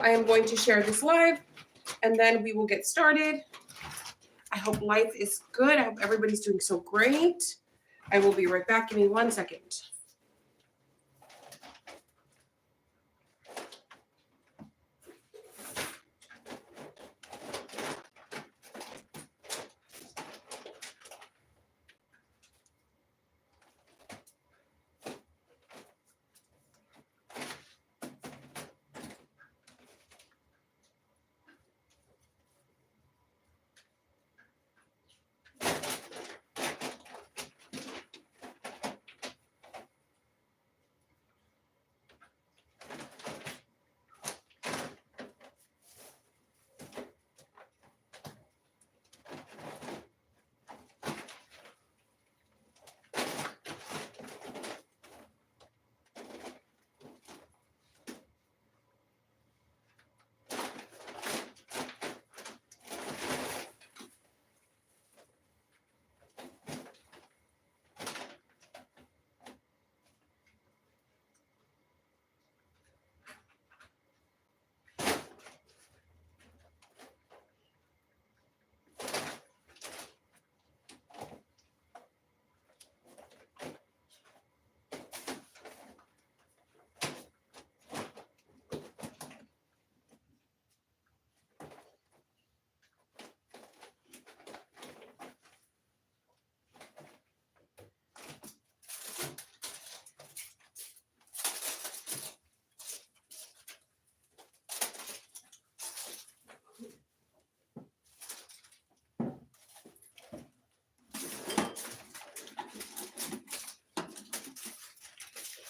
I am going to share this live and then we will get started. I hope life is good. I hope everybody's doing so great. I will be right back. Give me 1 second.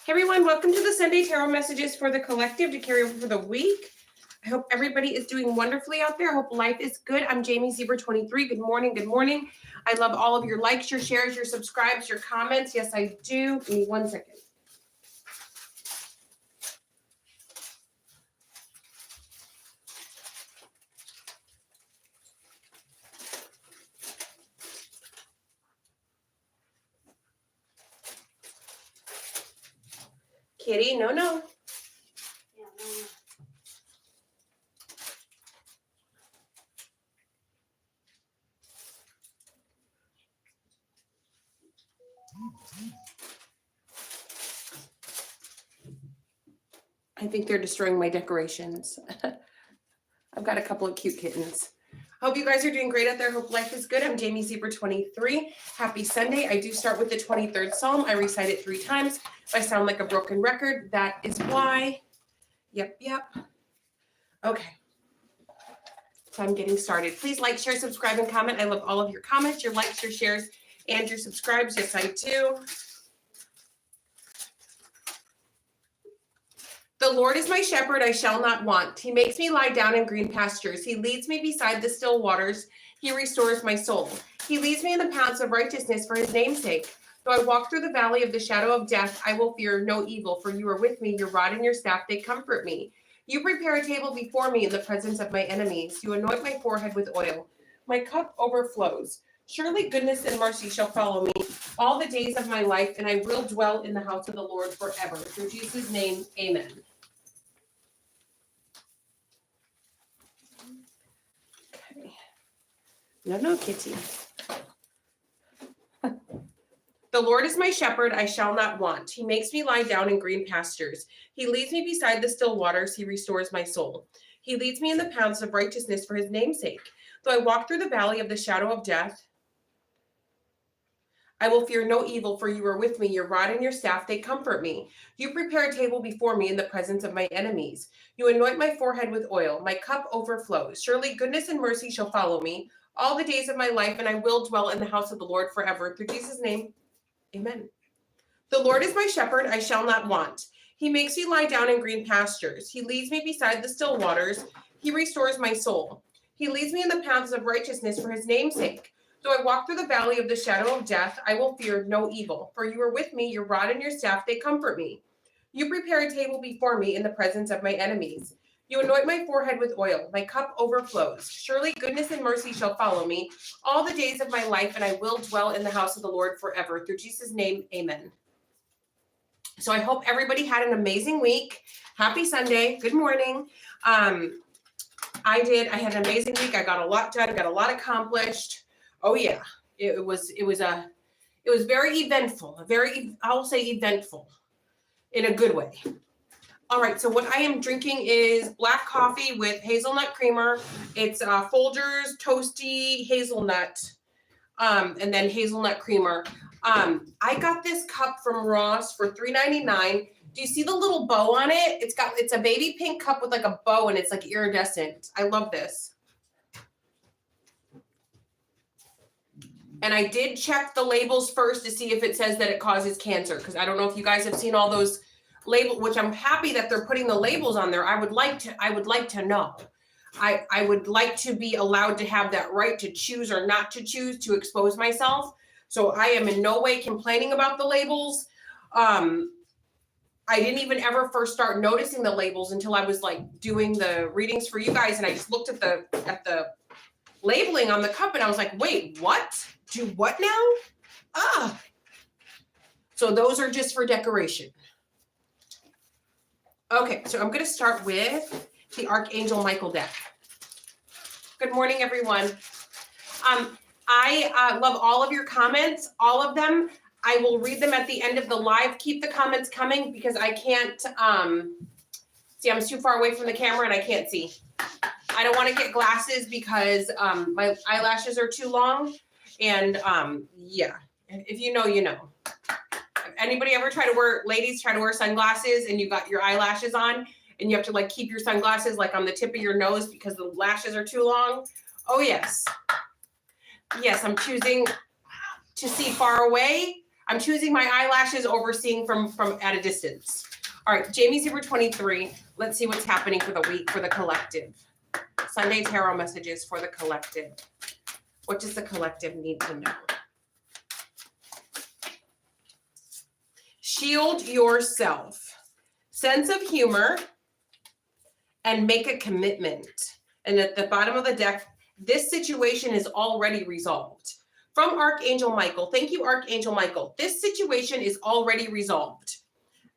Hey everyone, welcome to the Sunday Tarot messages for the collective to carry over for the week. I hope everybody is doing wonderfully out there. I hope life is good. I'm Jamie Zebra 23. Good morning. Good morning. I love all of your likes, your shares, your subscribes, your comments. Yes, I do. Give me 1 second. Kitty, no. Yeah, no. I think they're destroying my decorations. I've got a couple of cute kittens. Hope you guys are doing great out there. Hope life is good. I'm Jamie Zebra 23. Happy Sunday. I do start with the 23rd Psalm. I recite it 3 times. If I sound like a broken record, that is why. Yep. Okay. So I'm getting started. Please like, share, subscribe, and comment. I love all of your comments, your likes, your shares, and your subscribes. Yes, I do. The Lord is my shepherd, I shall not want. He makes me lie down in green pastures. He leads me beside the still waters. He restores my soul. He leads me in the paths of righteousness for his name's sake. Though I walk through the valley of the shadow of death, I will fear no evil, for you are with me. Your rod and your staff, they comfort me. You prepare a table before me in the presence of my enemies. You anoint my forehead with oil. My cup overflows. Surely goodness and mercy shall follow me all the days of my life, and I will dwell in the house of the Lord forever. Through Jesus' name, amen. No, Kitty. The Lord is my shepherd, I shall not want. He makes me lie down in green pastures. He leads me beside the still waters. He restores my soul. He leads me in the paths of righteousness for his name's sake. Though I walk through the valley of the shadow of death, I will fear no evil, for you are with me. Your rod and your staff, they comfort me. You prepare a table before me in the presence of my enemies. You anoint my forehead with oil. My cup overflows. Surely goodness and mercy shall follow me all the days of my life, and I will dwell in the house of the Lord forever. Through Jesus' name, amen. The Lord is my shepherd, I shall not want. He makes me lie down in green pastures. He leads me beside the still waters. He restores my soul. He leads me in the paths of righteousness for his name's sake. Though I walk through the valley of the shadow of death, I will fear no evil, for you are with me. Your rod and your staff, they comfort me. You prepare a table before me in the presence of my enemies. You anoint my forehead with oil. My cup overflows. Surely goodness and mercy shall follow me all the days of my life, and I will dwell in the house of the Lord forever. Through Jesus' name, amen. So I hope everybody had an amazing week. Happy Sunday. Good morning. I had an amazing week. I got a lot done, got a lot accomplished. Oh yeah. It was very eventful. I'll say eventful in a good way. All right, so what I am drinking is black coffee with hazelnut creamer. It's Folgers toasty hazelnut, and then hazelnut creamer. I got this cup from Ross for $3.99. Do you see the little bow on it? It's a baby pink cup with like a bow, and it's like iridescent. I love this. And I did check the labels first to see if it says that it causes cancer, because I don't know if you guys have seen all those labels, which I'm happy that they're putting the labels on there. I would like to know. I would like to be allowed to have that right to choose or not to choose to expose myself. So I am in no way complaining about the labels. I didn't even ever first start noticing the labels until I was like doing the readings for you guys, and I just looked at the labeling on the cup, and I was like, wait, what? Do what now? So those are just for decoration. Okay, so I'm going to start with the Archangel Michael deck. Good morning, everyone. I love all of your comments, all of them. I will read them at the end of the live. Keep the comments coming because I can't see. I'm too far away from the camera and I can't see. I don't want to get glasses because my eyelashes are too long. And yeah, if you know, you know. Anybody ever ladies try to wear sunglasses and you got your eyelashes on and you have to like keep your sunglasses like on the tip of your nose because the lashes are too long? Oh yes. Yes, I'm choosing to see far away. I'm choosing my eyelashes over seeing from at a distance. All right, Jamie's here for 23. Let's see what's happening for the week for the collective. Sunday tarot messages for the collective. What does the collective need to know? Shield yourself. Sense of humor and make a commitment. And at the bottom of the deck, this situation is already resolved. From Archangel Michael. Thank you, Archangel Michael. This situation is already resolved.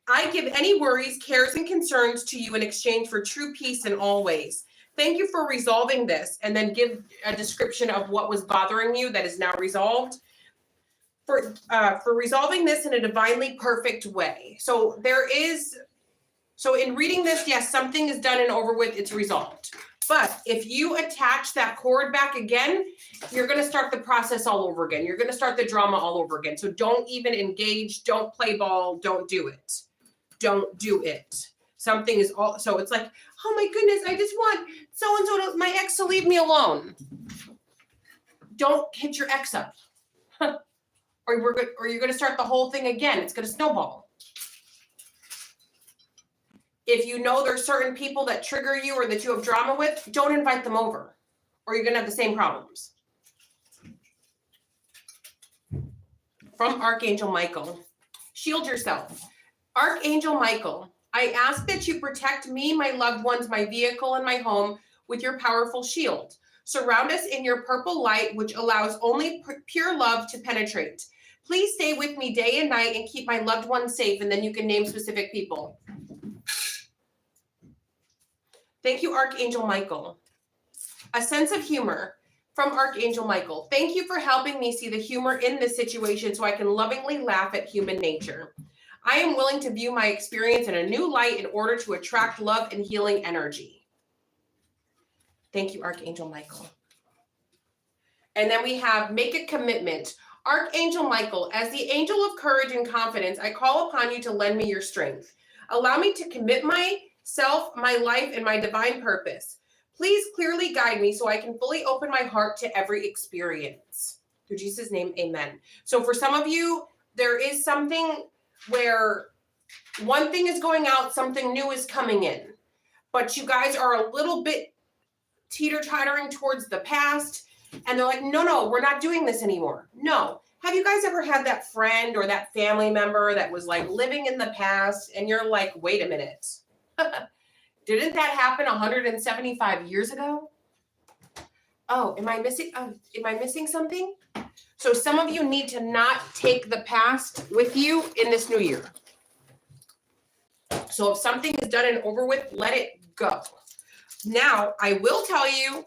I give any worries, cares, and concerns to you in exchange for true peace in all ways. Thank you for resolving this, and then give a description of what was bothering you that is now resolved. For resolving this in a divinely perfect way. So in reading this, yes, something is done and over with, it's resolved. But if you attach that cord back again, you're going to start the process all over again. You're going to start the drama all over again. So don't even engage, don't play ball, don't do it. Don't do it. Something is all, so it's like, oh my goodness, I just want so-and-so, my ex to leave me alone. Don't hit your ex up. Or you're going to start the whole thing again. It's going to snowball. If you know there's certain people that trigger you or that you have drama with, don't invite them over, or you're going to have the same problems. From Archangel Michael, shield yourself. Archangel Michael, I ask that you protect me, my loved ones, my vehicle, and my home with your powerful shield. Surround us in your purple light, which allows only pure love to penetrate. Please stay with me day and night and keep my loved ones safe, and then you can name specific people. Thank you, Archangel Michael. A sense of humor from Archangel Michael. Thank you for helping me see the humor in this situation so I can lovingly laugh at human nature. I am willing to view my experience in a new light in order to attract love and healing energy. Thank you, Archangel Michael. And then we have make a commitment. Archangel Michael, as the angel of courage and confidence, I call upon you to lend me your strength. Allow me to commit myself, my life, and my divine purpose. Please clearly guide me so I can fully open my heart to every experience. Through Jesus' name, amen. So for some of you, there is something where one thing is going out, something new is coming in. But you guys are a little bit teeter-tottering towards the past. And they're like, no, we're not doing this anymore. No. Have you guys ever had that friend or that family member that was like living in the past and you're like, wait a minute. Didn't that happen 175 years ago? Oh, am I missing something? So some of you need to not take the past with you in this new year. So if something is done and over with, let it go. Now, I will tell you,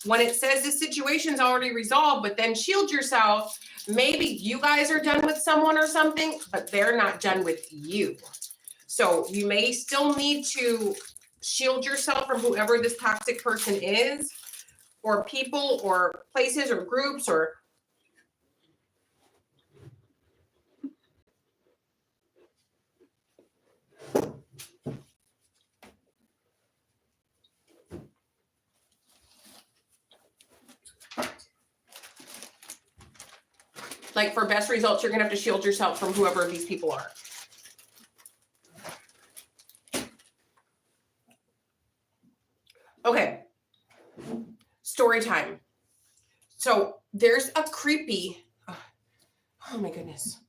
when it says the situation's already resolved, but then shield yourself, maybe you guys are done with someone or something, but they're not done with you. So you may still need to shield yourself from whoever this toxic person is, or people, or places, or groups, or like for best results, you're gonna have to shield yourself from whoever these people are. Okay, story time. So there's a creepy, oh my goodness.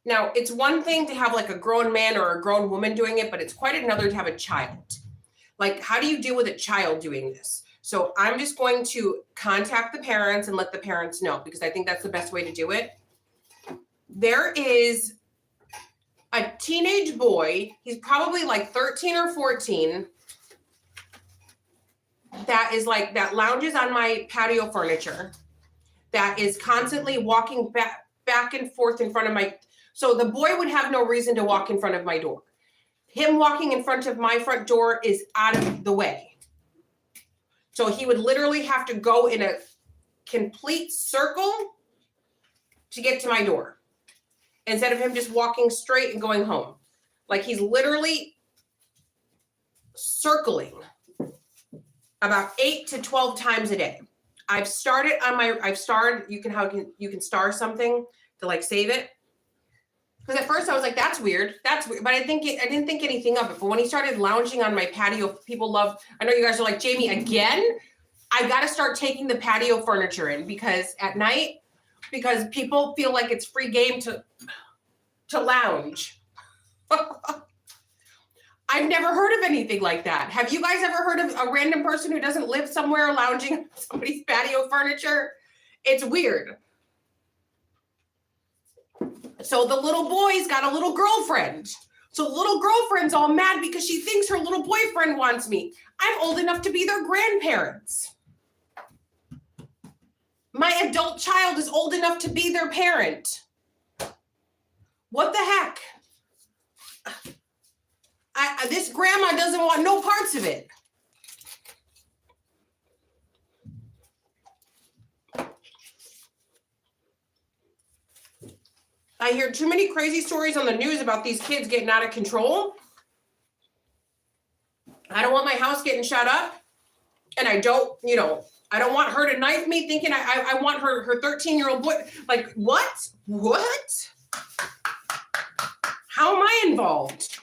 Now, it's one thing to have like a grown man or a grown woman doing it, but it's quite another to have a child. Like, how do you deal with a child doing this? So I'm just going to contact the parents and let the parents know, because I think that's the best way to do it. There is a teenage boy, he's probably like 13 or 14, that is like, that lounges on my patio furniture, that is constantly walking back and forth in front of my, so the boy would have no reason to walk in front of my door. Him walking in front of my front door is out of the way. So he would literally have to go in a complete circle to get to my door, instead of him just walking straight and going home. Like, he's literally circling about 8 to 12 times a day. I've started, you can star something to like save it. Because at first I was like, that's weird, but I didn't think anything of it. But when he started lounging on my patio, people love, I know you guys are like, Jamie, again? I got to start taking the patio furniture in, because at night, because people feel like it's free game to lounge. I've never heard of anything like that. Have you guys ever heard of a random person who doesn't live somewhere lounging on somebody's patio furniture? It's weird. So the little boy's got a little girlfriend. So the little girlfriend's all mad because she thinks her little boyfriend wants me. I'm old enough to be their grandparents. My adult child is old enough to be their parent. What the heck? This grandma doesn't want no parts of it. I hear too many crazy stories on the news about these kids getting out of control. I don't want my house getting shut up. And I don't want her to knife me thinking I want her 13-year-old boy. Like, what? What? How am I involved?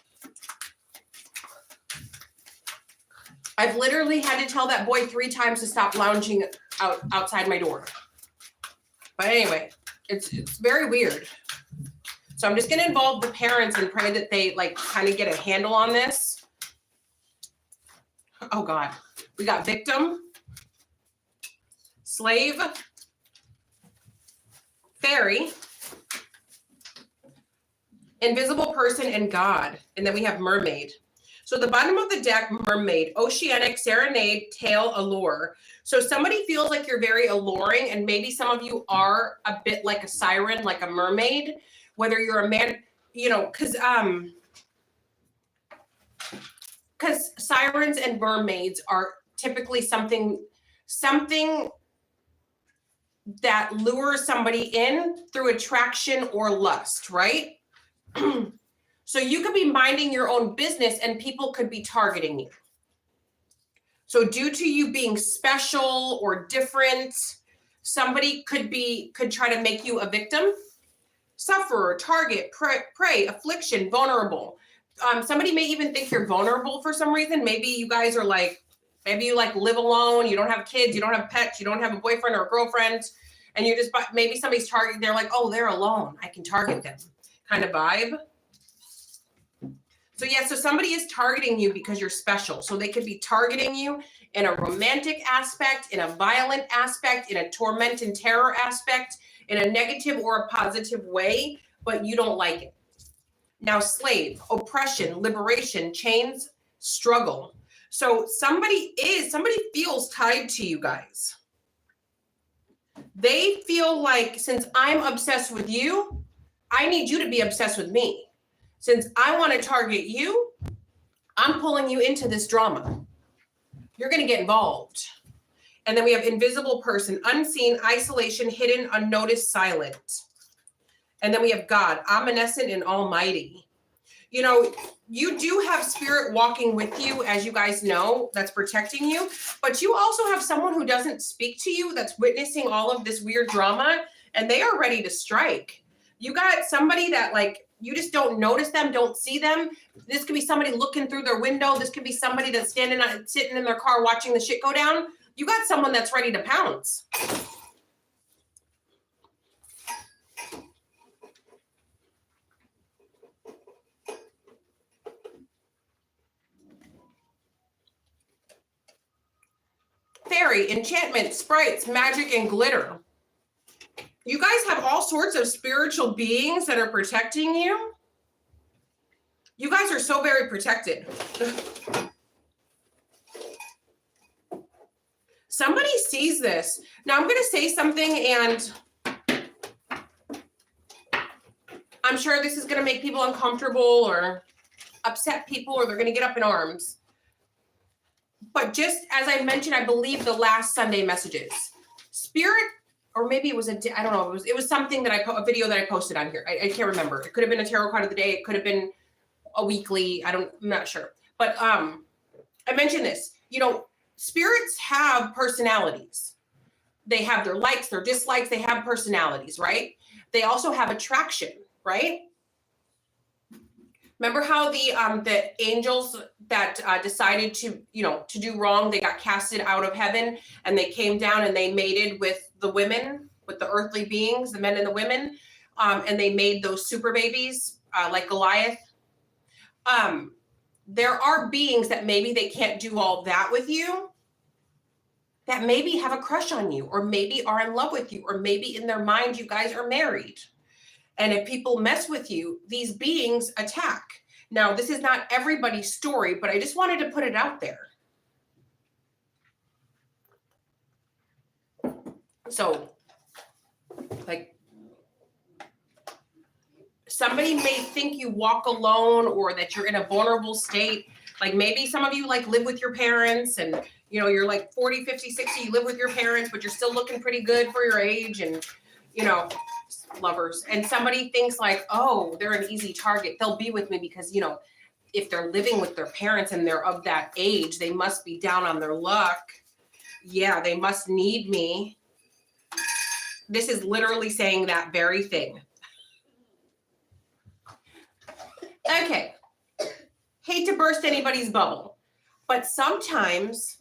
I've literally had to tell that boy 3 times to stop lounging outside my door. But anyway, it's very weird. So I'm just going to involve the parents and pray that they like kind of get a handle on this. Oh God. We got victim, slave, fairy, invisible person, and God. And then we have mermaid. So the bottom of the deck, mermaid, oceanic, serenade, tail, allure. So somebody feels like you're very alluring, and maybe some of you are a bit like a siren, like a mermaid, whether you're a man, because sirens and mermaids are typically something that lures somebody in through attraction or lust, right? So you could be minding your own business and people could be targeting you. So due to you being special or different, somebody could try to make you a victim, sufferer, target, prey, affliction, vulnerable. Somebody may even think you're vulnerable for some reason. Maybe you guys are like, maybe you like live alone, you don't have kids, you don't have pets, you don't have a boyfriend or a girlfriend, and you just, maybe somebody's targeting, they're like, oh, they're alone, I can target them, kind of vibe. So yeah, so somebody is targeting you because you're special. So they could be targeting you in a romantic aspect, in a violent aspect, in a torment and terror aspect, in a negative or a positive way, but you don't like it. Now, slave, oppression, liberation, chains, struggle. So somebody feels tied to you guys. They feel like, since I'm obsessed with you, I need you to be obsessed with me. Since I want to target you, I'm pulling you into this drama. You're going to get involved. And then we have invisible person, unseen, isolation, hidden, unnoticed, silent. And then we have God, omniscient and almighty. You know, you do have spirit walking with you, as you guys know, that's protecting you. But you also have someone who doesn't speak to you, that's witnessing all of this weird drama, and they are ready to strike. You got somebody that, like, you just don't notice them, don't see them. This could be somebody looking through their window. This could be somebody that's sitting in their car watching the shit go down. You got someone that's ready to pounce. Fairy, enchantment, sprites, magic, and glitter. You guys have all sorts of spiritual beings that are protecting you. You guys are so very protected. Somebody sees this. Now I'm going to say something, and I'm sure this is going to make people uncomfortable or upset people, or they're going to get up in arms. But just as I mentioned, I believe the last Sunday messages, spirit, or maybe it was I don't know, it was something that a video that I posted on here. I can't remember. It could have been a tarot card of the day. It could have been a weekly. I'm not sure. But I mentioned this. You know, spirits have personalities. They have their likes, their dislikes. They have personalities, right? They also have attraction, right? Remember how the angels that decided to do wrong, they got casted out of heaven, and they came down and they mated with the women, with the earthly beings, the men and the women, and they made those super babies like Goliath. There are beings that maybe they can't do all that with you, that maybe have a crush on you, or maybe are in love with you, or maybe in their mind you guys are married. And if people mess with you, these beings attack. Now, this is not everybody's story, but I just wanted to put it out there. So, like, somebody may think you walk alone, or that you're in a vulnerable state. Like, maybe some of you like live with your parents, and you're like 40, 50, 60, you live with your parents, but you're still looking pretty good for your age, and lovers. And somebody thinks like, oh, they're an easy target. They'll be with me because, if they're living with their parents and they're of that age, they must be down on their luck. Yeah, they must need me. This is literally saying that very thing. Okay. Hate to burst anybody's bubble, but sometimes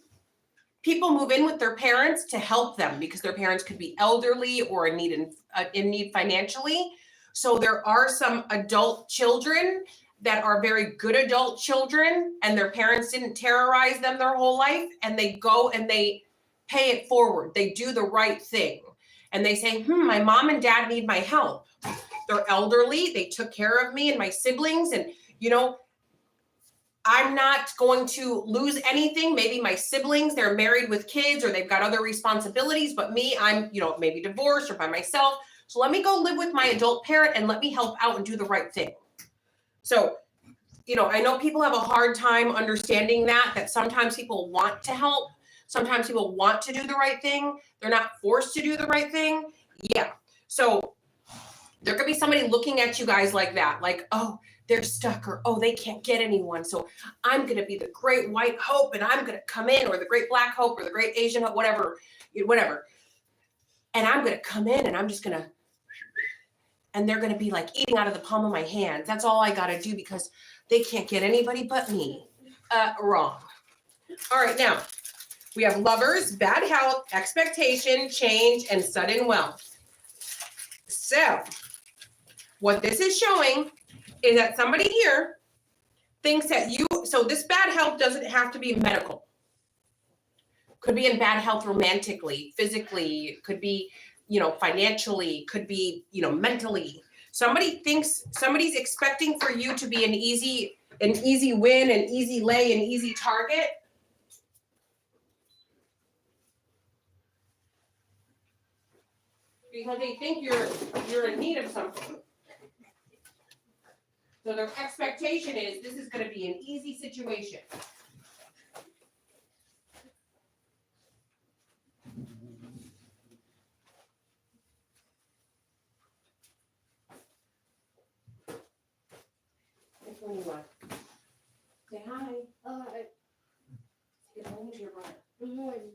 people move in with their parents to help them because their parents could be elderly or in need financially. So there are some adult children that are very good adult children, and their parents didn't terrorize them their whole life, and they go and they pay it forward. They do the right thing. And they say, my mom and dad need my help. They're elderly. They took care of me and my siblings. And, I'm not going to lose anything. Maybe my siblings, they're married with kids, or they've got other responsibilities. But me, I'm, maybe divorced or by myself. So let me go live with my adult parent and let me help out and do the right thing. So, I know people have a hard time understanding that sometimes people want to help. Sometimes people want to do the right thing. They're not forced to do the right thing. Yeah. So there could be somebody looking at you guys like that, like, oh, they're stuck, or, oh, they can't get anyone. So I'm going to be the great white hope, and I'm going to come in, or the great black hope, or the great Asian hope, whatever. And I'm going to come in, and I'm just going to, and they're going to be like eating out of the palm of my hand. That's all I got to do because they can't get anybody but me. Wrong. All right. Now we have lovers, bad health, expectation, change, and sudden wealth. So what this is showing is that somebody here thinks that so this bad health doesn't have to be medical. Could be in bad health romantically, physically, could be, financially, could be, mentally. Somebody's expecting for you to be an easy win, an easy lay, an easy target. Because they think you're in need of something. So their expectation is this is going to be an easy situation. Which one you want? Say hi. Get home with your brother. Good morning.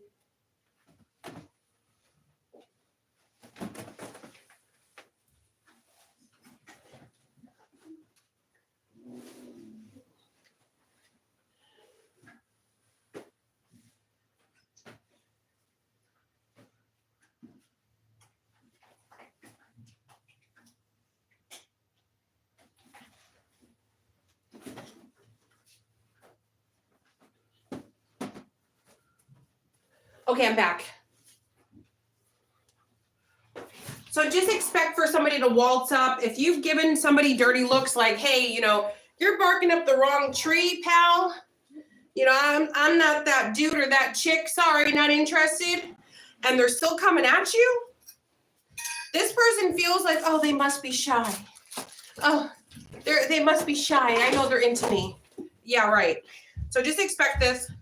Okay, I'm back. So just expect for somebody to waltz up. If you've given somebody dirty looks like, hey, you're barking up the wrong tree, pal. I'm not that dude or that chick. Sorry, not interested. And they're still coming at you. This person feels like, oh, they must be shy. Oh, they must be shy. I know they're into me. Yeah, right. So just expect this.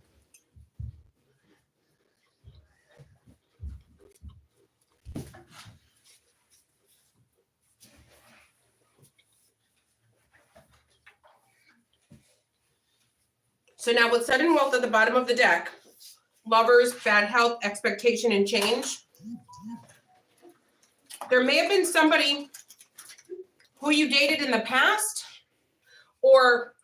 So now with sudden wealth at the bottom of the deck, lovers, bad health, expectation, and change. There may have been somebody who you dated in the past or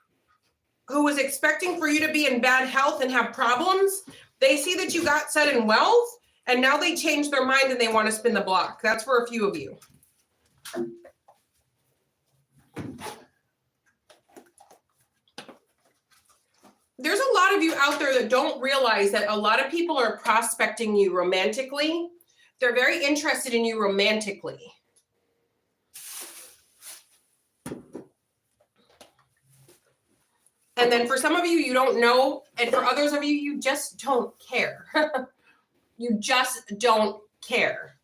who was expecting for you to be in bad health and have problems. They see that you got sudden wealth and now they change their mind and they want to spin the block. That's for a few of you. There's a lot of you out there that don't realize that a lot of people are prospecting you romantically. They're very interested in you romantically. And then for some of you, you don't know. And for others of you, you just don't care. You just don't care.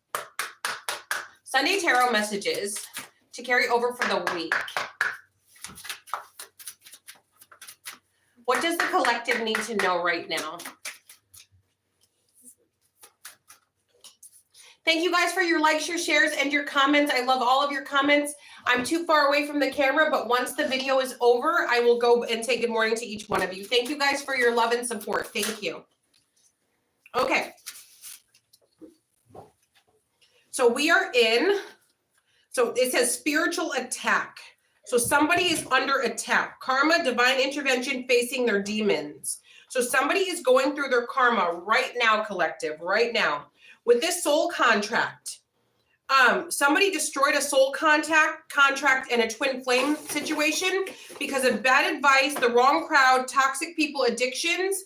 Sunday Tarot messages to carry over for the week. What does the collective need to know right now? Thank you guys for your likes, your shares, and your comments. I love all of your comments. I'm too far away from the camera, but once the video is over, I will go and say good morning to each one of you. Thank you guys for your love and support. Thank you. Okay. So we are in, so it says spiritual attack. So somebody is under attack. Karma, divine intervention, facing their demons. So somebody is going through their karma right now, collective, right now. With this soul contract, somebody destroyed a soul contract and a twin flame situation because of bad advice, the wrong crowd, toxic people, addictions.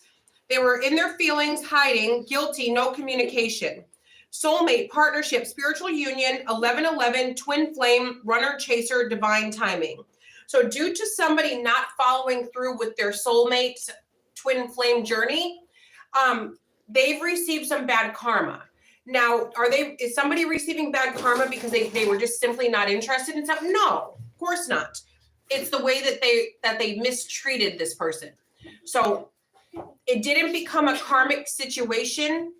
They were in their feelings, hiding, guilty, no communication. Soulmate, partnership, spiritual union, 1111, twin flame, runner, chaser, divine timing. So due to somebody not following through with their soulmate twin flame journey, they've received some bad karma. Now, is somebody receiving bad karma because they were just simply not interested in something? No, of course not. It's the way that they mistreated this person. So it didn't become a karmic situation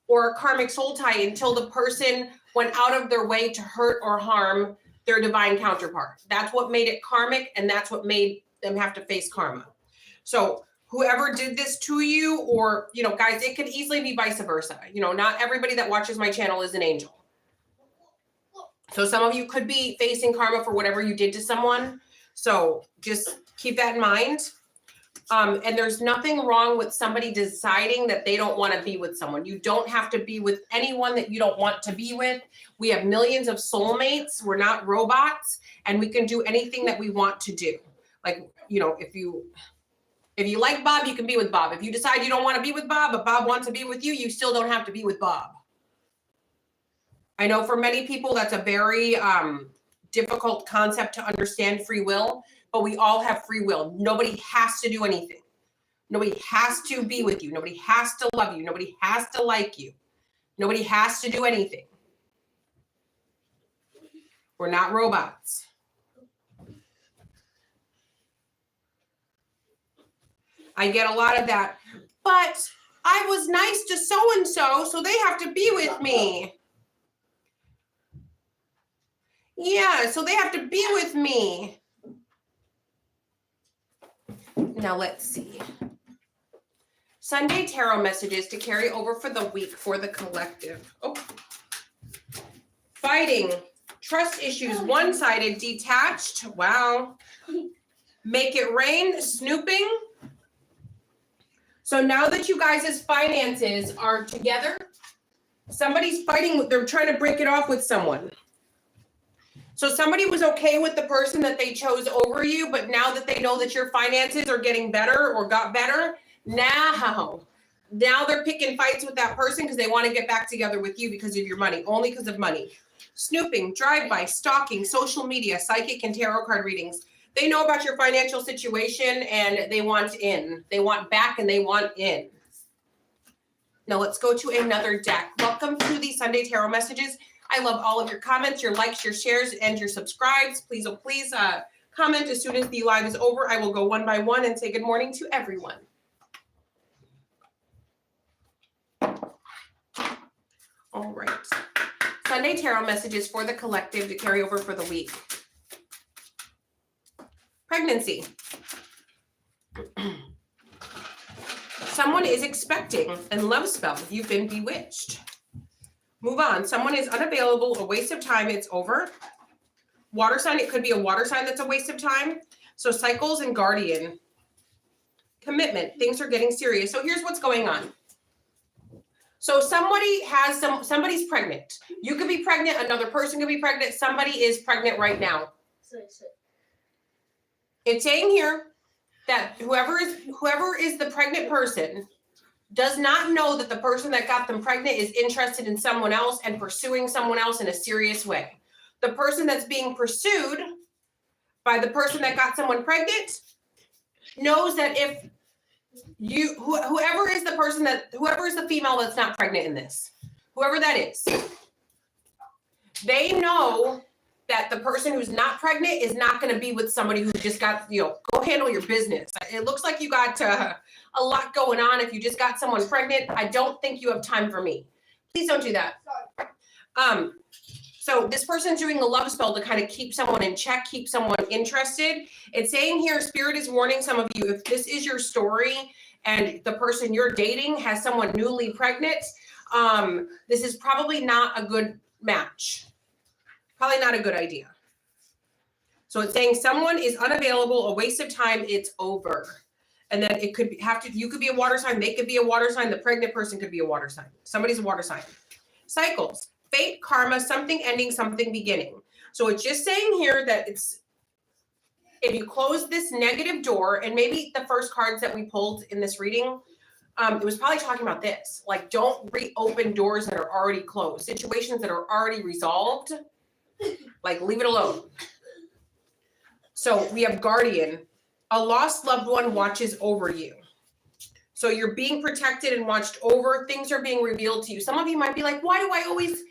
or a karmic soul tie until the person went out of their way to hurt or harm their divine counterpart. That's what made it karmic, and that's what made them have to face karma. So whoever did this to you, or, guys, it could easily be vice versa. Not everybody that watches my channel is an angel. So some of you could be facing karma for whatever you did to someone. So just keep that in mind. And there's nothing wrong with somebody deciding that they don't want to be with someone. You don't have to be with anyone that you don't want to be with. We have millions of soulmates. We're not robots, and we can do anything that we want to do. Like, if you like Bob, you can be with Bob. If you decide you don't want to be with Bob, but Bob wants to be with you, you still don't have to be with Bob. I know for many people, that's a very difficult concept to understand, free will, but we all have free will. Nobody has to do anything. Nobody has to be with you. Nobody has to love you. Nobody has to like you. Nobody has to do anything. We're not robots. I get a lot of that, but I was nice to so-and-so, so they have to be with me. Yeah, so they have to be with me. Now let's see. Sunday tarot messages to carry over for the week for the collective. Oh. Fighting, trust issues, one-sided, detached. Wow. Make it rain, snooping. So now that you guys' finances are together, somebody's fighting, they're trying to break it off with someone. So somebody was okay with the person that they chose over you, but now that they know that your finances are getting better or got better, now they're picking fights with that person because they want to get back together with you because of your money, only because of money. Snooping, drive-by, stalking, social media, psychic and tarot card readings. They know about your financial situation and they want in. They want back and they want in. Now let's go to another deck. Welcome to the Sunday Tarot Messages. I love all of your comments, your likes, your shares, and your subscribes. Please, oh please, comment as soon as the live is over. I will go one by one and say good morning to everyone. All right. Sunday Tarot Messages for the collective to carry over for the week. Pregnancy. Someone is expecting and love spell. You've been bewitched. Move on. Someone is unavailable, a waste of time. It's over. Water sign. It could be a water sign that's a waste of time. So cycles and guardian. Commitment. Things are getting serious. So here's what's going on. So somebody's pregnant. You could be pregnant. Another person could be pregnant. Somebody is pregnant right now. It's saying here that whoever is the pregnant person does not know that the person that got them pregnant is interested in someone else and pursuing someone else in a serious way. The person that's being pursued by the person that got someone pregnant knows that if whoever is the female that's not pregnant in this, whoever that is, they know that the person who's not pregnant is not going to be with somebody who just got, go handle your business. It looks like you got a lot going on. If you just got someone pregnant, I don't think you have time for me. Please don't do that. So this person's doing a love spell to kind of keep someone in check, keep someone interested. It's saying here, Spirit is warning some of you, if this is your story and the person you're dating has someone newly pregnant, this is probably not a good match. Probably not a good idea. So it's saying someone is unavailable, a waste of time, it's over. And then it could you could be a water sign, they could be a water sign, the pregnant person could be a water sign. Somebody's a water sign. Cycles, fate, karma, something ending, something beginning. So it's just saying here that if you close this negative door, and maybe the first cards that we pulled in this reading, it was probably talking about this. Like, don't reopen doors that are already closed, situations that are already resolved. Like, leave it alone. So we have guardian. A lost loved one watches over you. So you're being protected and watched over. Things are being revealed to you. Some of you might be like, why do I always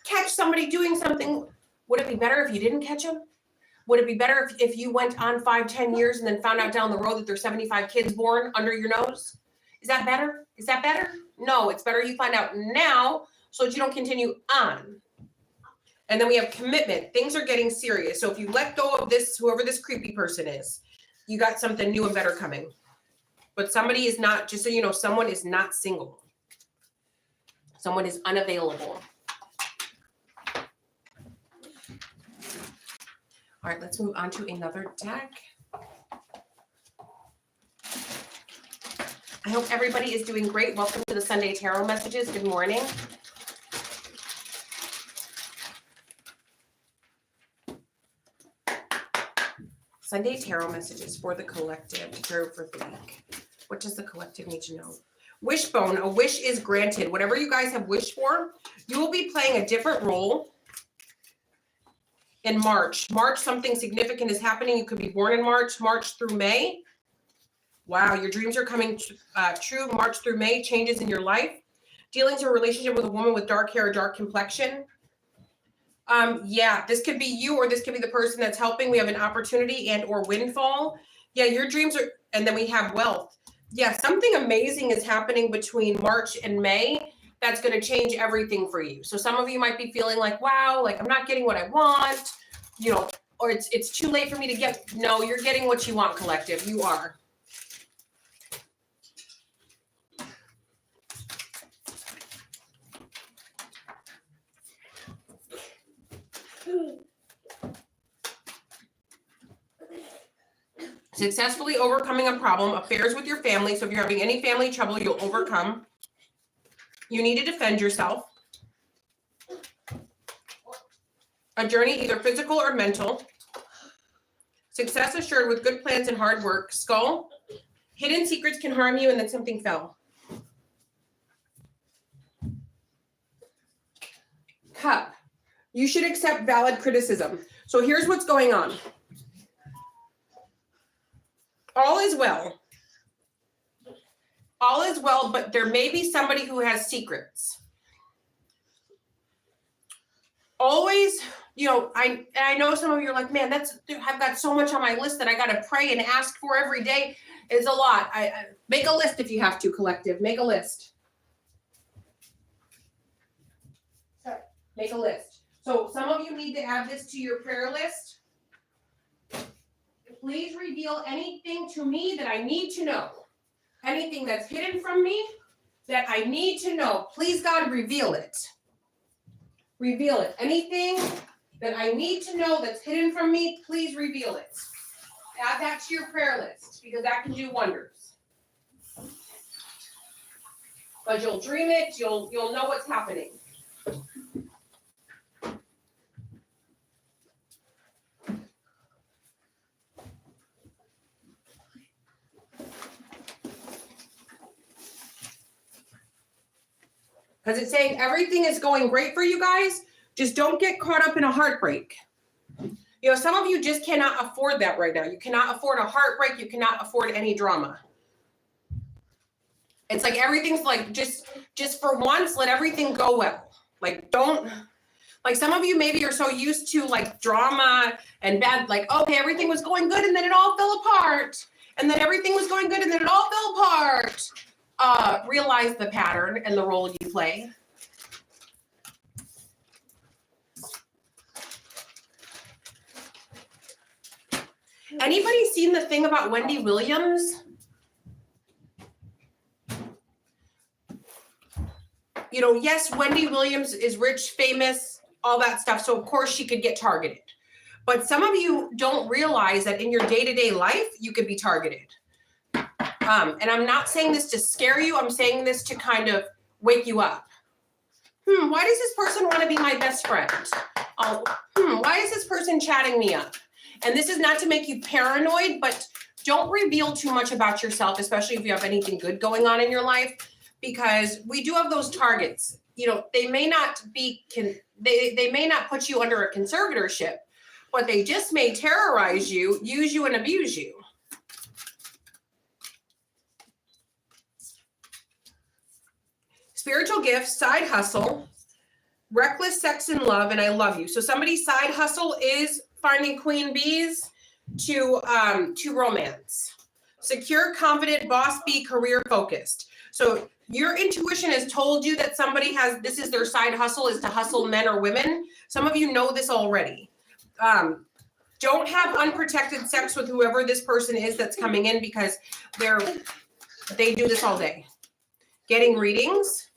catch somebody doing something? Would it be better if you didn't catch them? Would it be better if you went on 5-10 years and then found out down the road that there's 75 kids born under your nose? Is that better? Is that better? No, it's better you find out now so that you don't continue on. And then we have commitment. Things are getting serious. So if you let go of this, whoever this creepy person is, you got something new and better coming. But somebody is not, just so you know, someone is not single. Someone is unavailable. All right, let's move on to another deck. I hope everybody is doing great. Welcome to the Sunday Tarot Messages. Good morning. Sunday Tarot Messages for the collective to carry for the week. What does the collective need to know? Wishbone, a wish is granted. Whatever you guys have wished for, you will be playing a different role in March. March, something significant is happening. You could be born in March through May. Wow, your dreams are coming true. March through May, changes in your life. Dealings or relationship with a woman with dark hair or dark complexion. Yeah, this could be you or this could be the person that's helping. We have an opportunity and or windfall. Yeah, your dreams are, and then we have wealth. Yeah, something amazing is happening between March and May that's going to change everything for you. So some of you might be feeling like, wow, like I'm not getting what I want, you know, or it's too late for me to get. No, you're getting what you want, collective. You are. Successfully overcoming a problem, affairs with your family. So if you're having any family trouble, you'll overcome. You need to defend yourself. A journey, either physical or mental. Success assured with good plans and hard work. Skull. Hidden secrets can harm you and then something fell. Cup. You should accept valid criticism. So here's what's going on. All is well. All is well, but there may be somebody who has secrets. Always, you know, I know some of you are like, man, I've got so much on my list that I got to pray and ask for every day. It's a lot. I make a list if you have to, collective. Make a list. Sorry. Make a list. So some of you need to add this to your prayer list. Please reveal anything to me that I need to know. Anything that's hidden from me that I need to know. Please, God, reveal it. Reveal it. Anything that I need to know that's hidden from me, please reveal it. Add that to your prayer list because that can do wonders. But you'll dream it, you'll know what's happening. Because it's saying everything is going great for you guys. Just don't get caught up in a heartbreak. You know, some of you just cannot afford that right now. You cannot afford a heartbreak. You cannot afford any drama. It's like everything's like, just for once, let everything go well. Like, don't, like some of you maybe are so used to like drama and bad, like, okay, everything was going good and then it all fell apart. And then everything was going good and then it all fell apart. Realize the pattern and the role you play. Anybody seen the thing about Wendy Williams? You know, yes, Wendy Williams is rich, famous, all that stuff. So of course she could get targeted. But some of you don't realize that in your day-to-day life, you could be targeted. And I'm not saying this to scare you. I'm saying this to kind of wake you up. Why does this person want to be my best friend? Why is this person chatting me up? And this is not to make you paranoid, but don't reveal too much about yourself, especially if you have anything good going on in your life, because we do have those targets. You know, they may not be, they may not put you under a conservatorship, but they just may terrorize you, use you, and abuse you. Spiritual gifts, side hustle, reckless sex and love, and I love you. So somebody's side hustle is finding queen bees to romance. Secure, confident, boss bee, career focused. So your intuition has told you that somebody has, this is their side hustle, is to hustle men or women. Some of you know this already. Don't have unprotected sex with whoever this person is that's coming in because they do this all day. Getting readings.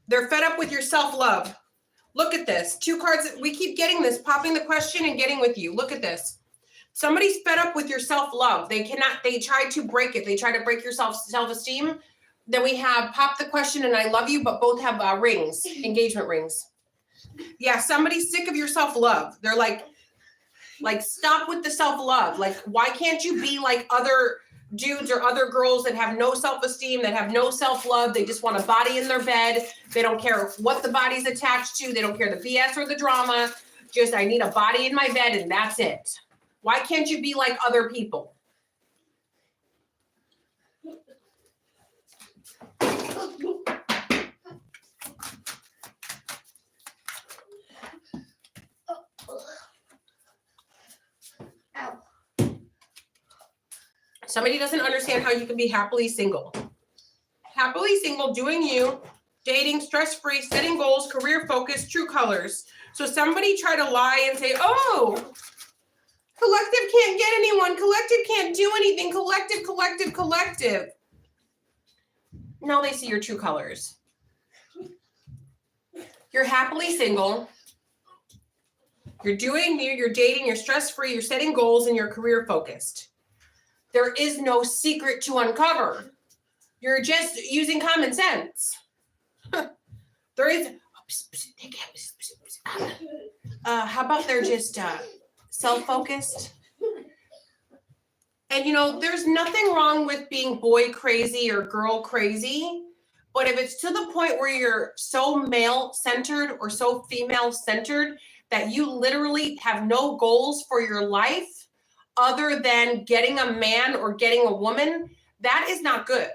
They're fed up with your self-love. Look at this. 2 cards. We keep getting this, popping the question and getting with you. Look at this. Somebody's fed up with your self-love. They try to break it. They try to break your self-esteem. Then we have pop the question and I love you, but both have rings, engagement rings. Yeah, somebody's sick of your self-love. They're like stop with the self-love. Like, why can't you be like other dudes or other girls that have no self-esteem, that have no self-love. They just want a body in their bed. They don't care what the body's attached to. They don't care the BS or the drama. Just, I need a body in my bed and that's it. Why can't you be like other people? Somebody doesn't understand how you can be happily single. Happily single, doing you, dating, stress-free, setting goals, career focused, true colors. So somebody try to lie and say, oh, collective can't get anyone. Collective can't do anything. Collective, collective, collective. Now they see your true colors. You're happily single. You're doing you, you're dating, you're stress-free, you're setting goals, and you're career focused. There is no secret to uncover. You're just using common sense. There is, how about they're just self-focused? And you know, there's nothing wrong with being boy crazy or girl crazy, but if it's to the point where you're so male-centered or so female-centered that you literally have no goals for your life other than getting a man or getting a woman, that is not good.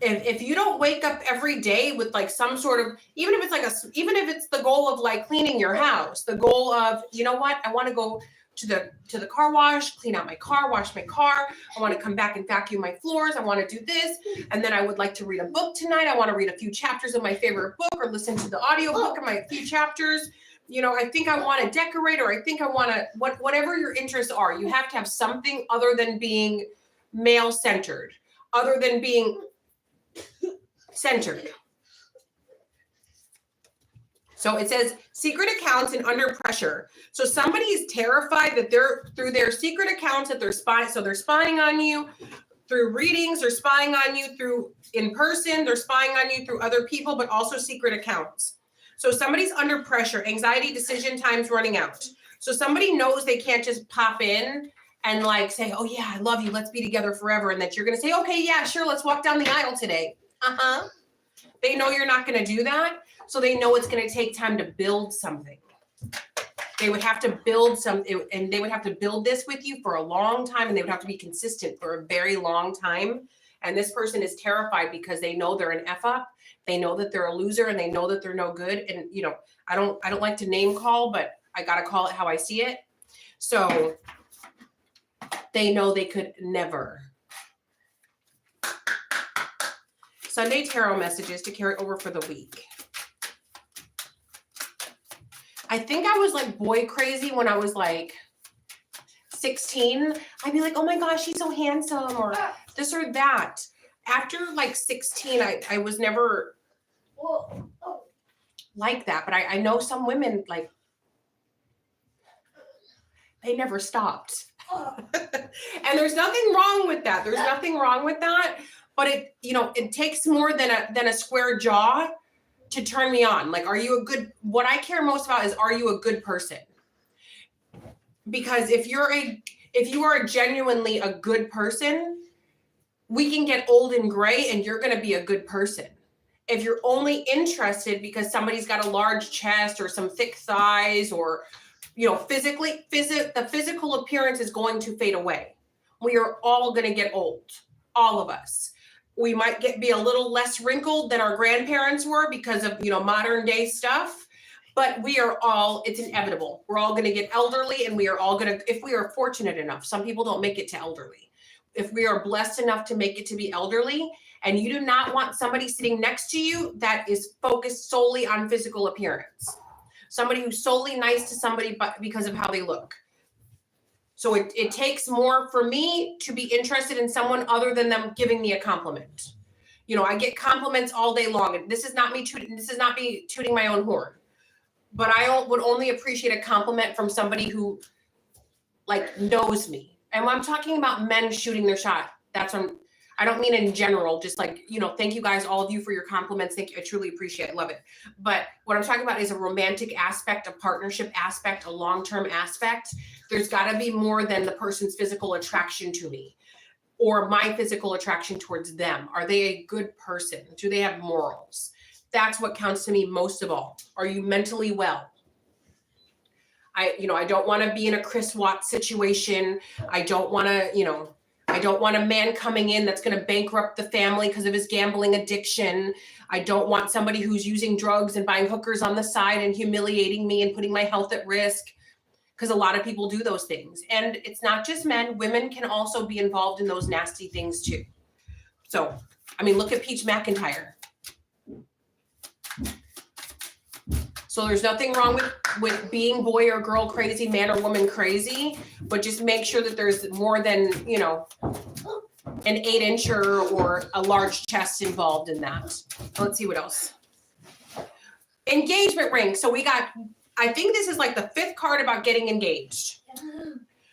If you don't wake up every day with like some sort of, even if it's the goal of like cleaning your house, the goal of, you know what, I want to go to the car wash, clean out my car, wash my car. I want to come back and vacuum my floors. I want to do this. And then I would like to read a book tonight. I want to read a few chapters of my favorite book or listen to the audiobook of my few chapters. You know, I think I want to decorate, or I think I want to, whatever your interests are, you have to have something other than being male-centered, other than being centered. So it says secret accounts and under pressure. So somebody is terrified that they're through their secret accounts that they're spying. So they're spying on you through readings, they're spying on you through in person, they're spying on you through other people, but also secret accounts. So somebody's under pressure, anxiety, decision time's running out. So somebody knows they can't just pop in and like say, oh yeah, I love you, let's be together forever. And that you're going to say, okay, yeah, sure, let's walk down the aisle today. They know you're not going to do that. So they know it's going to take time to build something. They would have to build something, and they would have to build this with you for a long time, and they would have to be consistent for a very long time. And this person is terrified because they know they're an F up. They know that they're a loser, and they know that they're no good. And you know, I don't like to name call, but I got to call it how I see it. So they know they could never. Sunday tarot messages to carry over for the week. I think I was like boy crazy when I was like 16. I'd be like, oh my gosh, he's so handsome, or this or that. After like 16, I was never like that. But I know some women, like, they never stopped. And there's nothing wrong with that. There's nothing wrong with that. But it, you know, it takes more than a square jaw to turn me on. Like, are you a good, what I care most about is, are you a good person? Because if you are genuinely a good person, we can get old and gray and you're going to be a good person. If you're only interested because somebody's got a large chest or some thick thighs, or, you know, the physical appearance is going to fade away. We are all going to get old, all of us. We might be a little less wrinkled than our grandparents were because of, you know, modern day stuff, but we are all, it's inevitable. We're all going to get elderly, and we are all going to, if we are fortunate enough, some people don't make it to elderly. If we are blessed enough to make it to be elderly, and you do not want somebody sitting next to you that is focused solely on physical appearance, somebody who's solely nice to somebody because of how they look. So it takes more for me to be interested in someone other than them giving me a compliment. You know, I get compliments all day long, and this is not me tooting my own horn, but I would only appreciate a compliment from somebody who like knows me. And when I'm talking about men shooting their shot, that's when I don't mean in general, just like, thank you guys, all of you, for your compliments. Thank you. I truly appreciate it. Love it. But what I'm talking about is a romantic aspect, a partnership aspect, a long-term aspect. There's got to be more than the person's physical attraction to me or my physical attraction towards them. Are they a good person? Do they have morals? That's what counts to me most of all. Are you mentally well? I don't want to be in a Chris Watts situation. I don't want a man coming in that's going to bankrupt the family because of his gambling addiction. I don't want somebody who's using drugs and buying hookers on the side and humiliating me and putting my health at risk, because a lot of people do those things. And it's not just men. Women can also be involved in those nasty things too. So, look at Peach McIntyre. So there's nothing wrong with being boy or girl crazy, man or woman crazy, but just make sure that there's more than, an 8-incher or a large chest involved in that. Let's see what else. Engagement ring. So I think this is like the 5th card about getting engaged.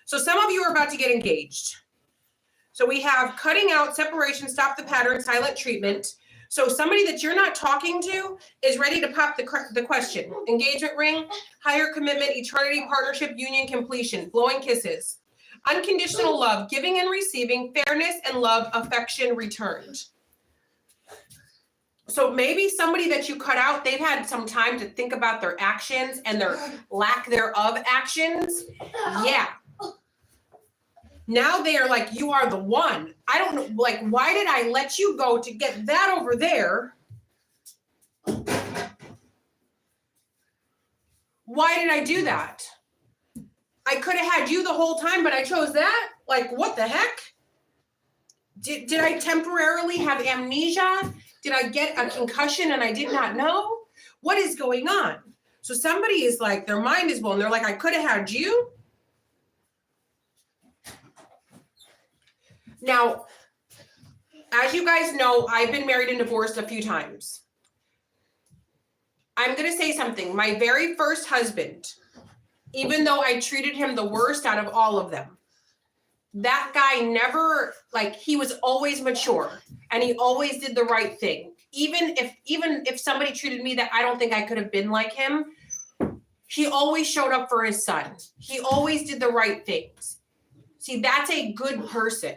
So some of you are about to get engaged. So we have cutting out, separation, stop the pattern, silent treatment. So somebody that you're not talking to is ready to pop the question. Engagement ring, higher commitment, eternity, partnership, union, completion, blowing kisses, unconditional love, giving and receiving, fairness and love, affection returned. So maybe somebody that you cut out, they've had some time to think about their actions and their lack thereof actions. Yeah. Now they are like, you are the one. I don't know, like, why did I let you go to get that over there? Why did I do that? I could have had you the whole time, but I chose that? Like, what the heck? Did I temporarily have amnesia? Did I get a concussion and I did not know? What is going on? So somebody is like, their mind is blown. They're like, I could have had you. Now, as you guys know, I've been married and divorced a few times. I'm going to say something. My very first husband, even though I treated him the worst out of all of them, that guy never, he was always mature and he always did the right thing. Even if somebody treated me that I don't think I could have been like him, he always showed up for his son. He always did the right things. See, that's a good person.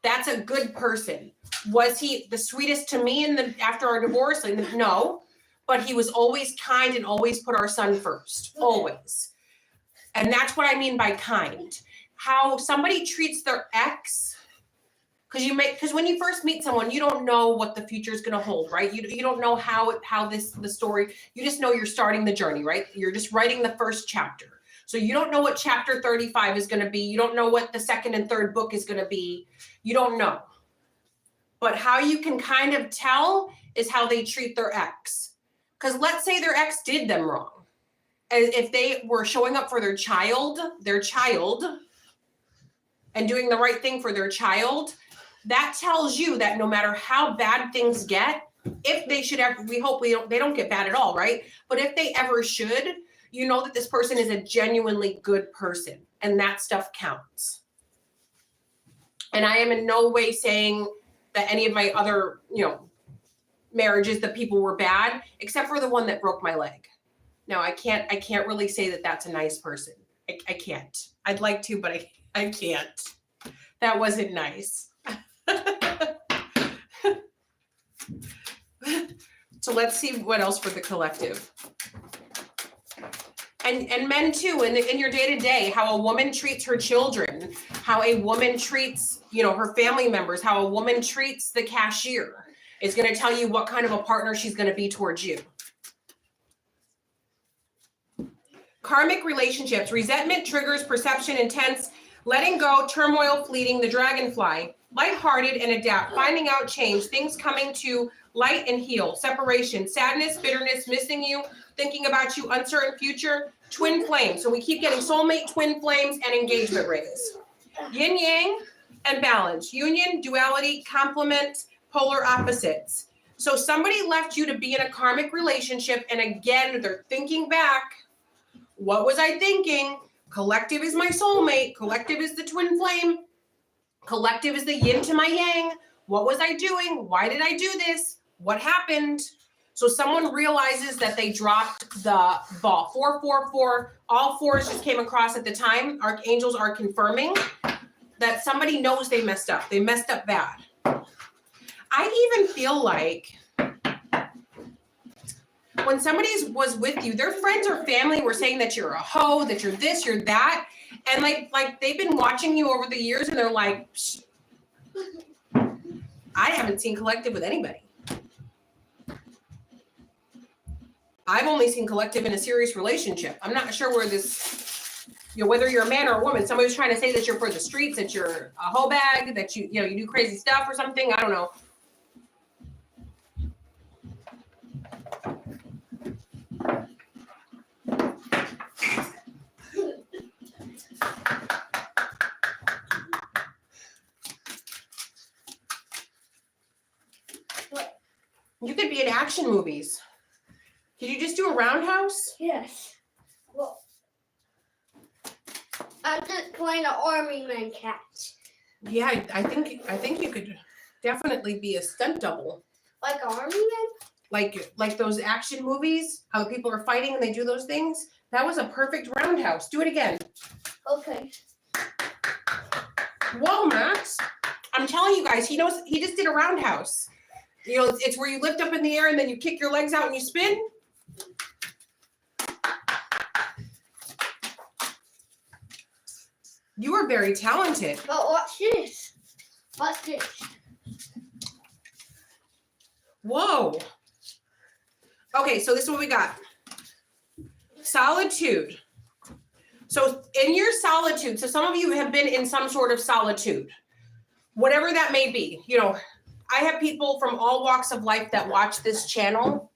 That's a good person. Was he the sweetest to me after our divorce? No, but he was always kind and always put our son first, always. And that's what I mean by kind. How somebody treats their ex, because when you first meet someone, you don't know what the future is going to hold, right? You don't know how the story. You just know you're starting the journey, right? You're just writing the first chapter. So you don't know what chapter 35 is going to be. You don't know what the 2nd and 3rd book is going to be. You don't know. But how you can kind of tell is how they treat their ex. Because let's say their ex did them wrong. And if they were showing up for their child, and doing the right thing for their child, that tells you that no matter how bad things get, if they should ever, we hope they don't get bad at all, right? But if they ever should, you know that this person is a genuinely good person, and that stuff counts. And I am in no way saying that any of my other, marriages, that people were bad, except for the one that broke my leg. Now I can't really say that that's a nice person. I can't. I'd like to, but I can't. That wasn't nice. So let's see what else for the collective. And men too, in your day-to-day, how a woman treats her children, how a woman treats, her family members, how a woman treats the cashier is going to tell you what kind of a partner she's going to be towards you. Karmic relationships, resentment, triggers, perception, intense, letting go, turmoil, fleeting, the dragonfly, lighthearted and adapt, finding out change, things coming to light and heal, separation, sadness, bitterness, missing you, thinking about you, uncertain future, twin flame. So we keep getting soulmate, twin flames, and engagement rings. Yin yang and balance, union, duality, complement, polar opposites. So somebody left you to be in a karmic relationship, and again, they're thinking back. What was I thinking? Collective is my soulmate. Collective is the twin flame. Collective is the yin to my yang. What was I doing? Why did I do this? What happened? So someone realizes that they dropped the ball. 444, all fours just came across at the time. Archangels are confirming that somebody knows they messed up. They messed up bad. I even feel like when somebody was with you, their friends or family were saying that you're a hoe, that you're this, you're that. And like they've been watching you over the years and they're like, I haven't seen Collective with anybody. I've only seen Collective in a serious relationship. I'm not sure where this, whether you're a man or a woman, somebody's trying to say that you're for the streets, that you're a hoe bag, that you do crazy stuff or something. I don't know. You could be in action movies. Did you just do a roundhouse? Yes. Well, I'm just playing an army man catch. Yeah, I think you could definitely be a stunt double. Like an army man? Like those action movies, how the people are fighting and they do those things. That was a perfect roundhouse. Do it again. Okay. Whoa, Max. I'm telling you guys, he knows. He just did a roundhouse. It's where you lift up in the air and then you kick your legs out and you spin. You are very talented. But watch this. Watch this. Whoa. Okay, so this is what we got. Solitude. So in your solitude, so some of you have been in some sort of solitude, whatever that may be. I have people from all walks of life that watch this channel.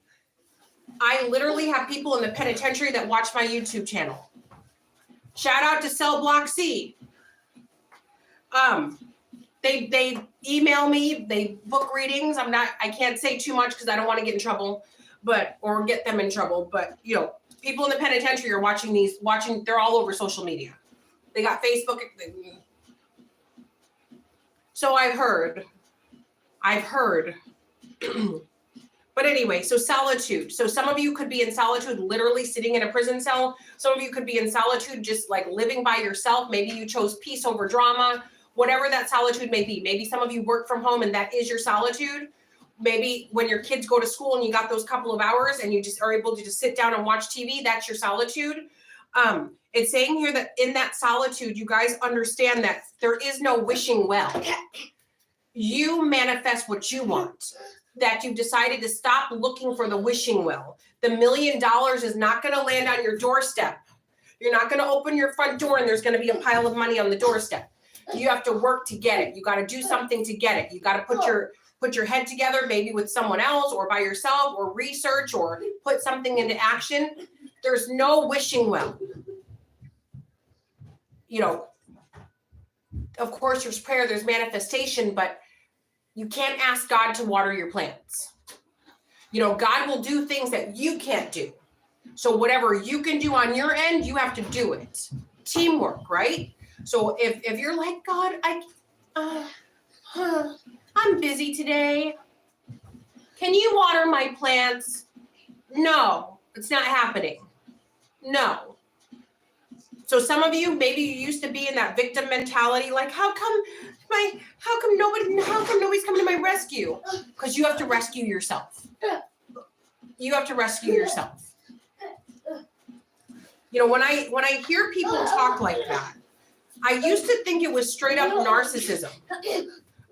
I literally have people in the penitentiary that watch my YouTube channel. Shout out to Cell Block C. They email me, they book readings. I can't say too much because I don't want to get in trouble, or get them in trouble. But people in the penitentiary are watching, they're all over social media. They got Facebook. So I've heard. But anyway, so solitude. So some of you could be in solitude, literally sitting in a prison cell. Some of you could be in solitude, just like living by yourself. Maybe you chose peace over drama, whatever that solitude may be. Maybe some of you work from home and that is your solitude. Maybe when your kids go to school and you got those couple of hours and you just are able to just sit down and watch TV, that's your solitude. It's saying here that in that solitude, you guys understand that there is no wishing well. You manifest what you want, that you've decided to stop looking for the wishing well. The $1 million is not going to land on your doorstep. You're not going to open your front door and there's going to be a pile of money on the doorstep. You have to work to get it. You got to do something to get it. You got to put your head together, maybe with someone else or by yourself, or research or put something into action. There's no wishing well. Of course, there's prayer, there's manifestation, but you can't ask God to water your plants. God will do things that you can't do. So whatever you can do on your end, you have to do it. Teamwork, right? So if you're like, God, I'm busy today. Can you water my plants? No, it's not happening. No. So some of you, maybe you used to be in that victim mentality, like, how come nobody's coming to my rescue? Because you have to rescue yourself. You have to rescue yourself. When I hear people talk like that, I used to think it was straight up narcissism.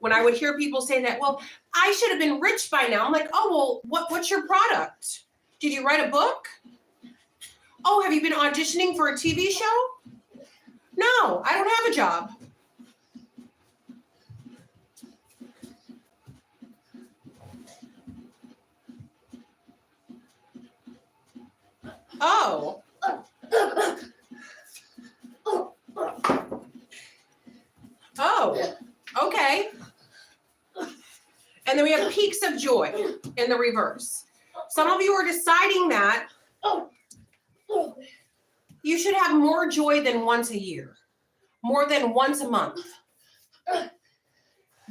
When I would hear people say that, well, I should have been rich by now. I'm like, oh, well, what's your product? Did you write a book? Oh, have you been auditioning for a TV show? No, I don't have a job. Oh. Oh, okay. And then we have peaks of joy in the reverse. Some of you are deciding that you should have more joy than once a year, more than once a month.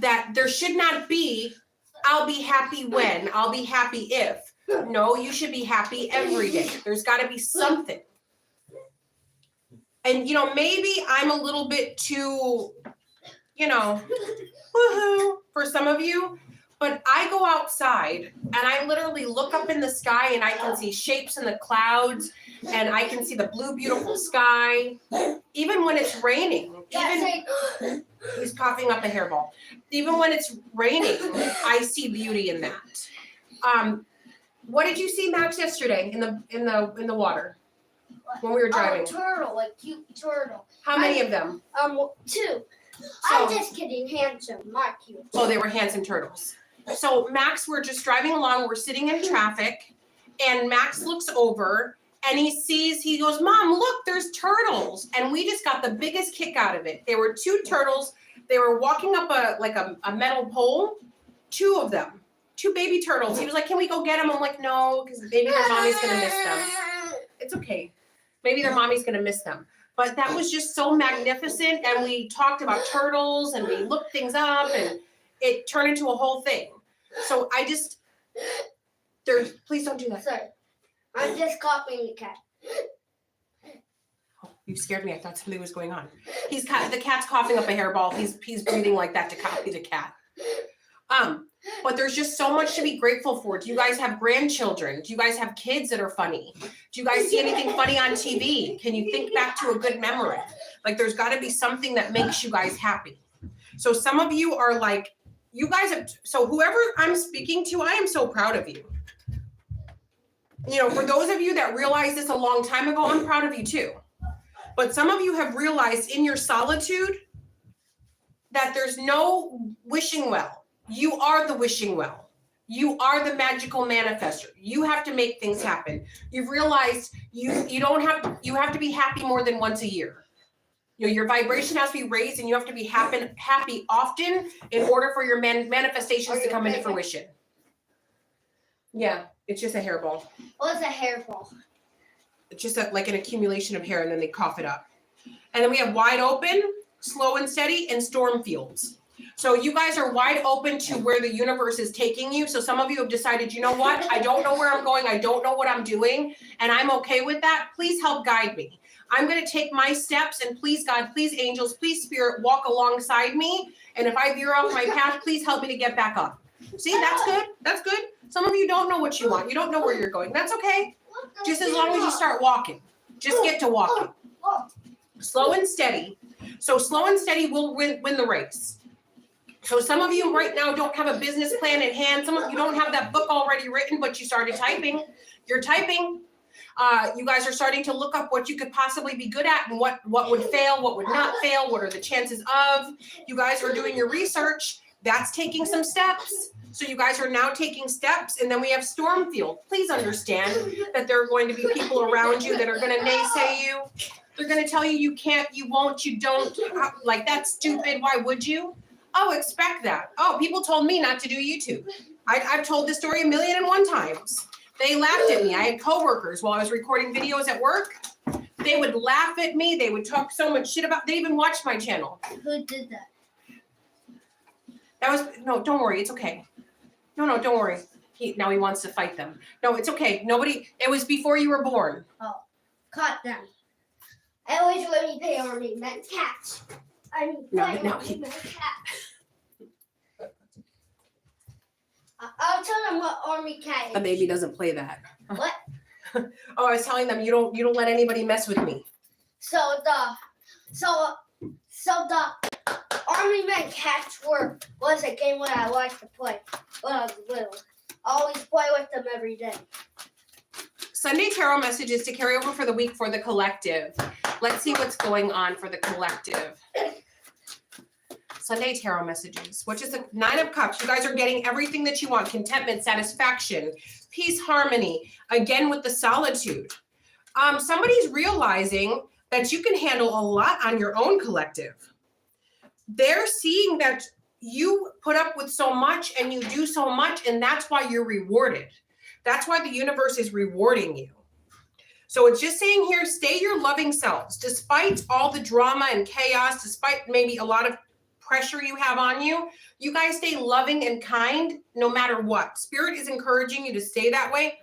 that there should not be, I'll be happy when, I'll be happy if. No, you should be happy every day. There's got to be something. And, you know, maybe I'm a little bit too, you know, woohoo for some of you, but I go outside and I literally look up in the sky and I can see shapes in the clouds and I can see the blue, beautiful sky. Even when it's raining, even he's coughing up a hairball. Even when it's raining, I see beauty in that. What did you see, Max, yesterday in the water when we were driving? A turtle, a cute turtle. How many of them? 2. I'm just kidding, handsome, not cute. Oh, they were handsome turtles. So Max, we're just driving along. We're sitting in traffic, and Max looks over and he goes, Mom, look, there's turtles. And we just got the biggest kick out of it. There were 2 turtles. They were walking up a metal pole, 2 of them, 2 baby turtles. He was like, can we go get them? I'm like, no, because maybe their mommy's going to miss them. It's okay. Maybe their mommy's going to miss them. But that was just so magnificent. And we talked about turtles and we looked things up and it turned into a whole thing. So please don't do that. Sorry. I'm just copying the cat. Oh, you scared me. I thought something was going on. The cat's coughing up a hairball. He's breathing like that to copy the cat. But there's just so much to be grateful for. Do you guys have grandchildren? Do you guys have kids that are funny? Do you guys see anything funny on TV? Can you think back to a good memory? Like there's got to be something that makes you guys happy. So some of you are like, so whoever I'm speaking to, I am so proud of you. You know, for those of you that realized this a long time ago, I'm proud of you too. But some of you have realized in your solitude that there's no wishing well. You are the wishing well. You are the magical manifester. You have to make things happen. You've realized you have to be happy more than once a year. You know, your vibration has to be raised and you have to be happy often in order for your manifestations to come into fruition. Yeah, it's just a hairball. What's a hairball? It's just like an accumulation of hair and then they cough it up. And then we have wide open, slow and steady, and storm fields. So you guys are wide open to where the universe is taking you. So some of you have decided, you know what? I don't know where I'm going. I don't know what I'm doing. And I'm okay with that. Please help guide me. I'm going to take my steps and please God, please angels, please spirit, walk alongside me. And if I veer off my path, please help me to get back up. See, that's good. That's good. Some of you don't know what you want. You don't know where you're going. That's okay. Just as long as you start walking. Just get to walking. Slow and steady. So slow and steady will win the race. So some of you right now don't have a business plan in hand. Some of you don't have that book already written, but you started typing. You're typing. You guys are starting to look up what you could possibly be good at and what would fail, what would not fail, what are the chances of. You guys are doing your research. That's taking some steps. So you guys are now taking steps. And then we have storm field. Please understand that there are going to be people around you that are going to naysay you. They're going to tell you you can't, you won't, you don't. Like, that's stupid. Why would you? Oh, expect that. Oh, people told me not to do YouTube. I've told this story 1,000,001 times. They laughed at me. I had coworkers while I was recording videos at work. They would laugh at me. They would talk so much shit about. They even watched my channel. Who did that? No, don't worry. It's okay. No, don't worry. Now he wants to fight them. No, it's okay. It was before you were born. Oh, caught them. I always let me pay army meant cats. No. Meant cat. I'll tell them what army cat is. A baby doesn't play that. What? Oh, I was telling them you don't let anybody mess with me. So the army meant cats was a game that I liked to play when I was little. I always play with them every day. Sunday tarot messages to carry over for the week for the collective. Let's see what's going on for the collective. Sunday tarot messages, which is the 9 of Cups. You guys are getting everything that you want. Contentment, satisfaction, peace, harmony. Again, with the solitude. Somebody's realizing that you can handle a lot on your own collective. They're seeing that you put up with so much and you do so much, and that's why you're rewarded. That's why the universe is rewarding you. So it's just saying here, stay your loving selves. Despite all the drama and chaos, despite maybe a lot of pressure you have on you. You guys stay loving and kind no matter what. Spirit is encouraging you to stay that way.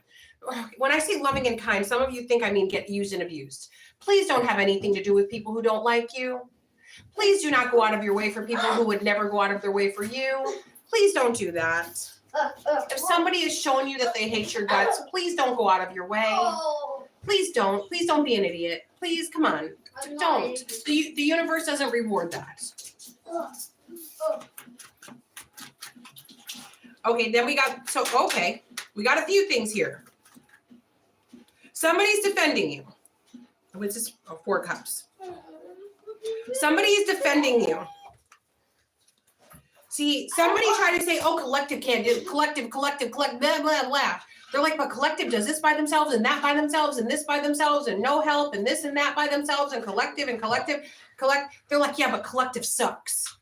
When I say loving and kind, some of you think I mean get used and abused. Please don't have anything to do with people who don't like you. Please do not go out of your way for people who would never go out of their way for you. Please don't do that. If somebody is showing you that they hate your guts, please don't go out of your way. Please don't. Please don't be an idiot. Please, come on. Don't. The universe doesn't reward that. Okay, then we got a few things here. Somebody's defending you. What's this? Oh, 4 cups. Somebody is defending you. See, somebody tried to say, oh, collective can't do it. Collective, blah, blah, blah. They're like, but collective does this by themselves and that by themselves and this by themselves and no help and this and that by themselves and collective. They're like, yeah, but collective sucks.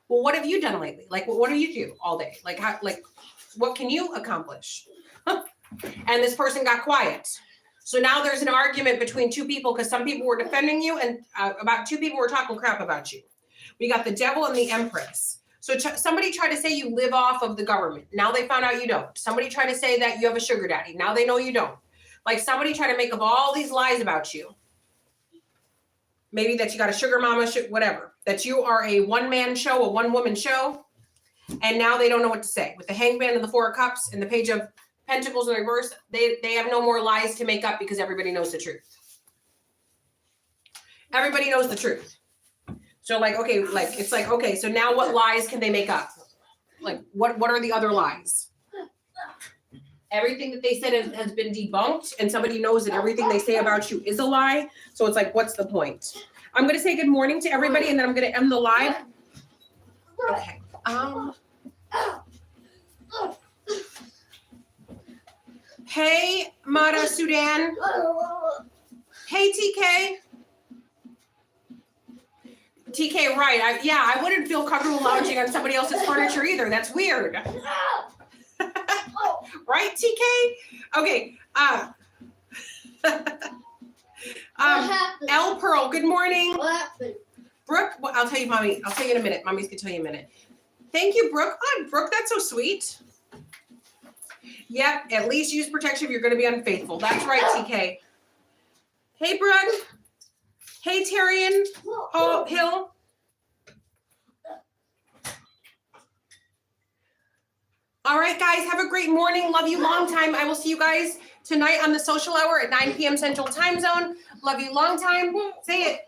Well, what have you done lately? Like, what do you do all day? Like, what can you accomplish? And this person got quiet. So now there's an argument between 2 people because some people were defending you and about 2 people were talking crap about you. We got the devil and the empress. So somebody tried to say you live off of the government. Now they found out you don't. Somebody tried to say that you have a sugar daddy. Now they know you don't. Like somebody tried to make up all these lies about you. Maybe that you got a sugar mama, whatever. That you are a one-man show, a one-woman show. And now they don't know what to say. With the hangman and the 4 of cups and the page of pentacles in reverse, they have no more lies to make up because everybody knows the truth. Everybody knows the truth. So like, okay, like it's like, okay, so now what lies can they make up? Like what are the other lies? Everything that they said has been debunked and somebody knows that everything they say about you is a lie. So it's like, what's the point? I'm going to say good morning to everybody and then I'm going to end the live. Okay. Hey, Mara Sudan. Hey, TK. TK, right. I wouldn't feel comfortable lounging on somebody else's furniture either. That's weird. Right, TK? Okay. L Pearl, good morning. What happened? Brooke, well, I'll tell you, Mommy. I'll tell you in a minute. Mommy's gonna tell you in a minute. Thank you, Brooke. Oh, Brooke, that's so sweet. Yep, at least use protection if you're gonna be unfaithful. That's right, TK. Hey, Brooke. Hey, Tyrion. Oh, Hill. All right, guys, have a great morning. Love you long time. I will see you guys tonight on the social hour at 9 p.m. Central Time Zone. Love you long time. Say it.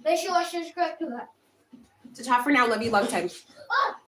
Make sure I subscribe to that. To top for now. Love you long time.